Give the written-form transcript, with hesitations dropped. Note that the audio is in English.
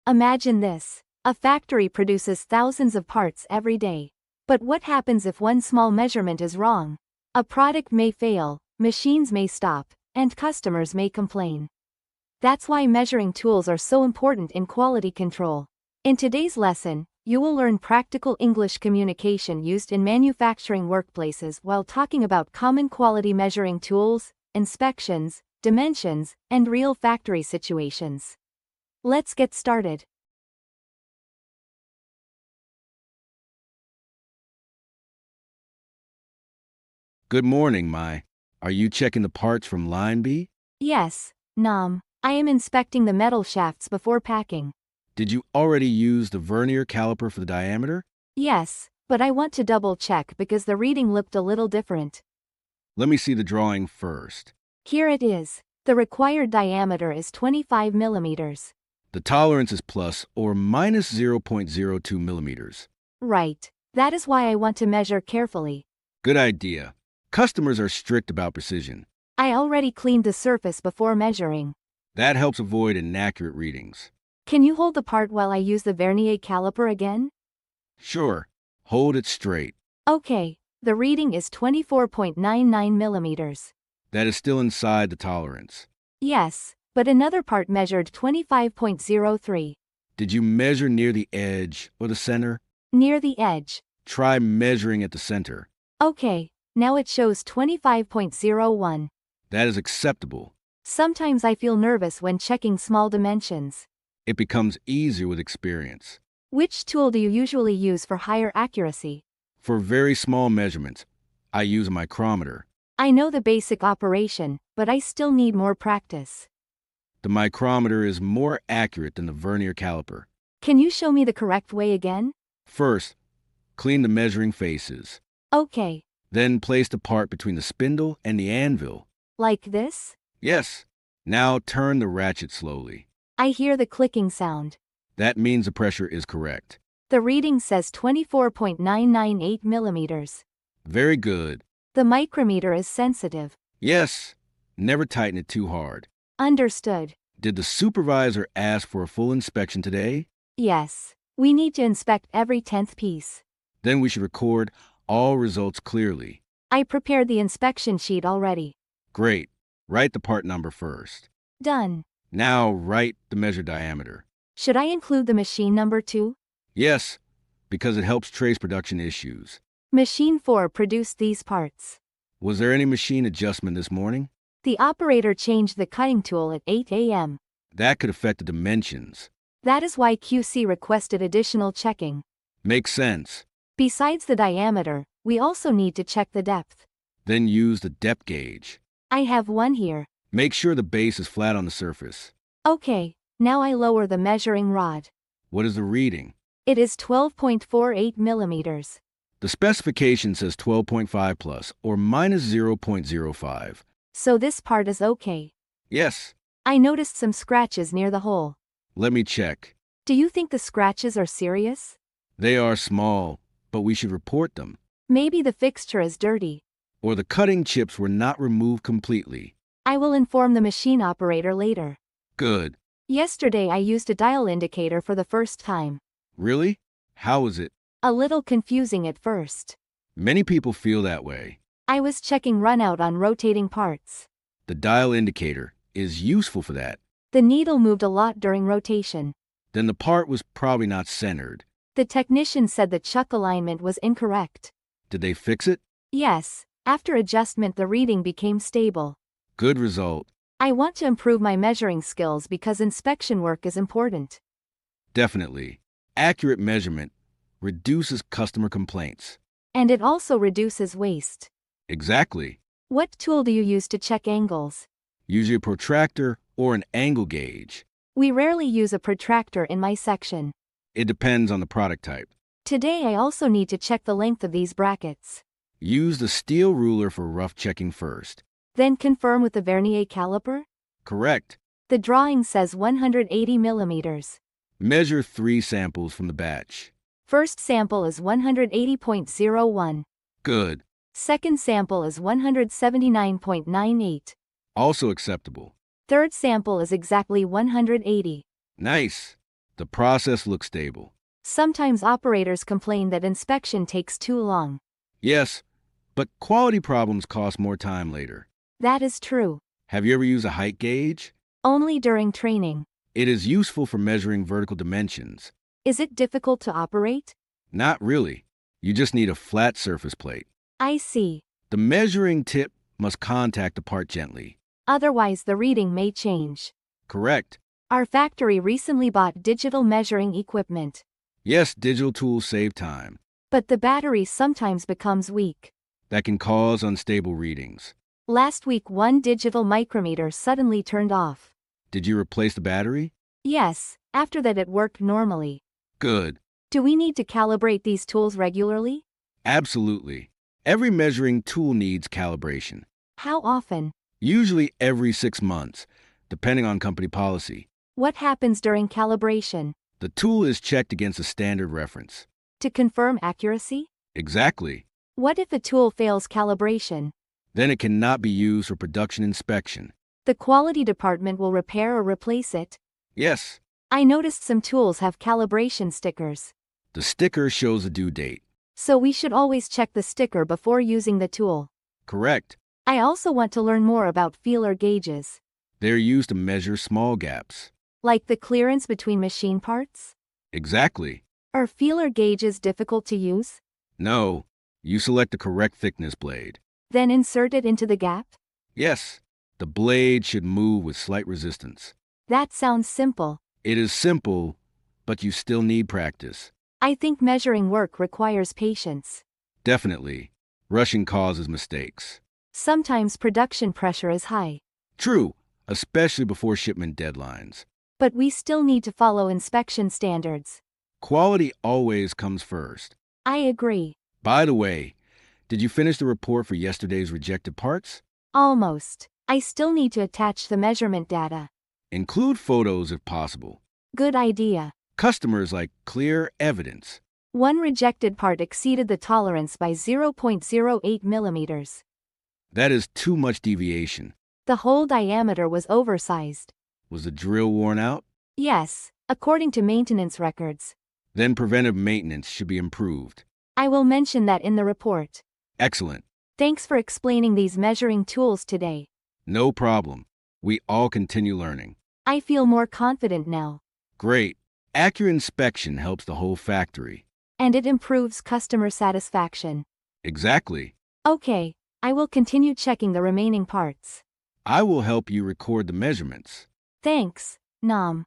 Imagine this. A factory produces thousands of parts every day. But what happens if one small measurement is wrong? A product may fail, machines may stop, and customers may complain. That's why measuring tools are so important in quality control. In today's lesson, you will learn practical English communication used in manufacturing workplaces while talking about common quality measuring tools, inspections, dimensions, and real factory situations. Let's get started. Good morning, Mai. Are you checking the parts from line B? Yes, Nam. I am inspecting the metal shafts before packing. Did you already use the vernier caliper for the diameter? Yes, but I want to double check because the reading looked a little different. Let me see the drawing first. Here it is. The required diameter is 25 millimeters. The tolerance is plus or minus 0.02 millimeters. Right. That is why I want to measure carefully. Good idea. Customers are strict about precision. I already cleaned the surface before measuring. That helps avoid inaccurate readings. Can you hold the part while I use the vernier caliper again? Sure. Hold it straight. Okay. The reading is 24.99 millimeters. That is still inside the tolerance. Yes, but another part measured 25.03. Did you measure near the edge or the center? Near the edge. Try measuring at the center. Okay, now it shows 25.01. That is acceptable. Sometimes I feel nervous when checking small dimensions. It becomes easier with experience. Which tool do you usually use for higher accuracy? For very small measurements, I use a micrometer. I know the basic operation, but I still need more practice. The micrometer is more accurate than the vernier caliper. Can you show me the correct way again? First, clean the measuring faces. Okay. Then place the part between the spindle and the anvil. Like this? Yes. Now turn the ratchet slowly. I hear the clicking sound. That means the pressure is correct. The reading says 24.998 millimeters. Very good. The micrometer is sensitive. Yes. Never tighten it too hard. Understood. Did the supervisor ask for a full inspection today? Yes. We need to inspect every 10th piece. Then we should record all results clearly. I prepared the inspection sheet already. Great. Write the part number first. Done. Now write the measured diameter. Should I include the machine number too? Yes, because it helps trace production issues. Machine 4 produced these parts. Was there any machine adjustment this morning? The operator changed the cutting tool at 8 a.m. That could affect the dimensions. That is why QC requested additional checking. Makes sense. Besides the diameter, we also need to check the depth. Then use the depth gauge. I have one here. Make sure the base is flat on the surface. Okay, now I lower the measuring rod. What is the reading? It is 12.48 millimeters. The specification says 12.5 plus or minus 0.05. So this part is okay. Yes. I noticed some scratches near the hole. Let me check. Do you think the scratches are serious? They are small, but we should report them. Maybe the fixture is dirty. Or the cutting chips were not removed completely. I will inform the machine operator later. Good. Yesterday I used a dial indicator for the first time. Really? How was it? A little confusing at first. Many people feel that way. I was checking runout on rotating parts. The dial indicator is useful for that. The needle moved a lot during rotation. Then the part was probably not centered. The technician said the chuck alignment was incorrect. Did they fix it? Yes, after adjustment the reading became stable. Good result. I want to improve my measuring skills because inspection work is important. Definitely. Accurate measurement reduces customer complaints. And it also reduces waste. Exactly. What tool do you use to check angles? Usually a protractor or an angle gauge. We rarely use a protractor in my section. It depends on the product type. Today I also need to check the length of these brackets. Use the steel ruler for rough checking first. Then confirm with the vernier caliper? Correct. The drawing says 180 millimeters. Measure 3 samples from the batch. First sample is 180.01. Good. Second sample is 179.98. Also acceptable. Third sample is exactly 180. Nice. The process looks stable. Sometimes operators complain that inspection takes too long. Yes, but quality problems cost more time later. That is true. Have you ever used a height gauge? Only during training. It is useful for measuring vertical dimensions. Is it difficult to operate? Not really. You just need a flat surface plate. I see. The measuring tip must contact the part gently. Otherwise, the reading may change. Correct. Our factory recently bought digital measuring equipment. Yes, digital tools save time. But the battery sometimes becomes weak. That can cause unstable readings. Last week, one digital micrometer suddenly turned off. Did you replace the battery? Yes, after that it worked normally. Good. Do we need to calibrate these tools regularly? Absolutely. Every measuring tool needs calibration. How often? Usually every 6 months, depending on company policy. What happens during calibration? The tool is checked against a standard reference. To confirm accuracy? Exactly. What if a tool fails calibration? Then it cannot be used for production inspection. The quality department will repair or replace it. Yes, I noticed some tools have calibration stickers. the sticker shows a due date. So we should always check the sticker before using the tool. Correct. I also want to learn more about feeler gauges. They're used to measure small gaps. Like the clearance between machine parts? Exactly. Are feeler gauges difficult to use? No, you select the correct thickness blade. Then insert it into the gap? Yes, the blade should move with slight resistance. That sounds simple. It is simple, but you still need practice. I think measuring work requires patience. Definitely. Rushing causes mistakes. Sometimes production pressure is high. True, especially before shipment deadlines. But we still need to follow inspection standards. Quality always comes first. I agree. By the way, did you finish the report for yesterday's rejected parts? Almost. I still need to attach the measurement data. Include photos if possible. Good idea. Customers like clear evidence. One rejected part exceeded the tolerance by 0.08 millimeters. That is too much deviation. The hole diameter was oversized. Was the drill worn out? Yes, according to maintenance records. Then preventive maintenance should be improved. I will mention that in the report. Excellent. Thanks for explaining these measuring tools today. No problem. We all continue learning. I feel more confident now. Great. Accurate inspection helps the whole factory. And it improves customer satisfaction. Exactly. Okay, I will continue checking the remaining parts. I will help you record the measurements. Thanks, Nam.